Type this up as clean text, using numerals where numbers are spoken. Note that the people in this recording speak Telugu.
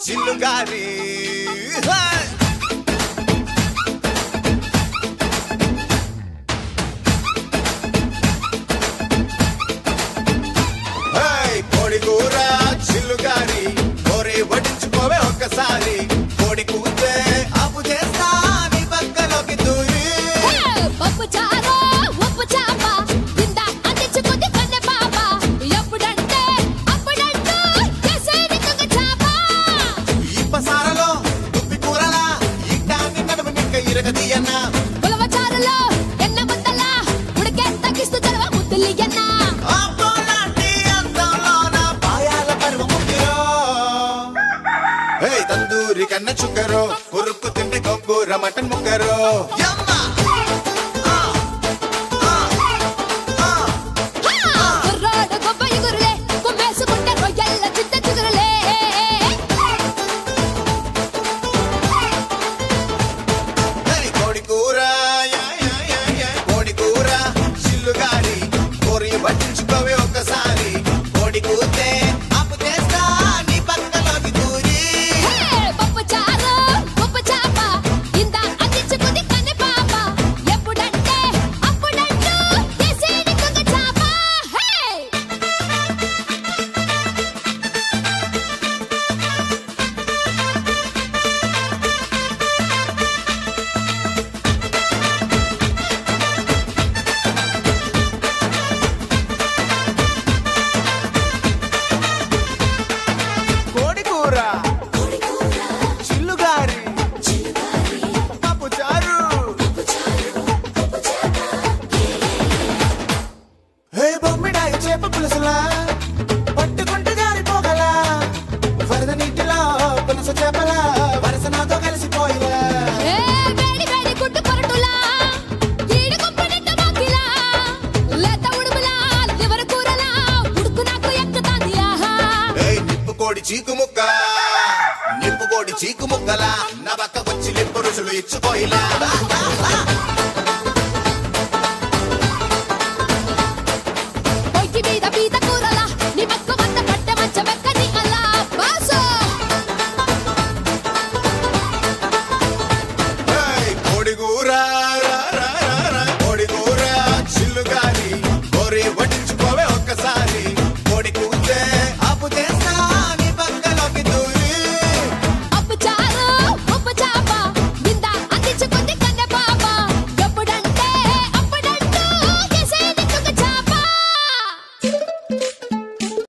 చిల్లుగారి కోడి కూర చిల్లుగారి కోరి వడ్డించుకోవే ఒక్కసారి కోడి కూతే అప్పు చేస్తా నీ పక్కలోకి దూరి పప్పు చారు ఉప్పు చాప కింద అందించుకుంది కన్నె పాప ఎప్పుడంటే అప్పుడంటూ చేసేది తుంగ చాప ఇప్పసారలో దుప్పి కూరలా ఇట్టాన్ని నడుము నిక్క ఇరగదీయన్నా ఉలవ చారులో ఎన్న ముద్దల ఉడికే తగ్గిస్తూ చలవ ముద్దులియన్న తందూరి కన్న చుక్కరో ఉరుక్కు తింటే గొంగూర మటన్ ముక్కరో కుర్రాడు గొప్ప ఎగురులే కుమ్మేసుకుంటే రొయ్యల్ల చింత చిగురులే కోడి కూర కోడి కూర చిల్లుగారి కోరి పట్టించుకోవే ఒక్కసారి కోడి కూతే అప్పు చేస్తా నీ పక్కలోకి దూరి పప్పు చారు ఉప్పు చాప కింద అందించుకుంది కన్నె పాప ఎప్పుడంటే అప్పుడంటూ చేసేది తుంగ చాప కోడి కూర చిల్లుగారి పప్పు చారు బొమ్మిడాయి చేప పులుసులా పట్టుకుంటే జారిపోగలా వరద నీటిలో పులుస చేపల వరస నాతో కలిసిపోయిలా వేడి వేడి గుడ్డు పొరటులా ఈడు గుంపనెట్ట మాకిలా లేత ఉడుములా లివర్ కూరలా ఉడుకు నాకు ఎక్కుతాంది ఆహా నిప్పు కోడి చీకు ముక్కలా నా పక్క వచ్చి లింపు రుసులు ఇచ్చుకోయిలా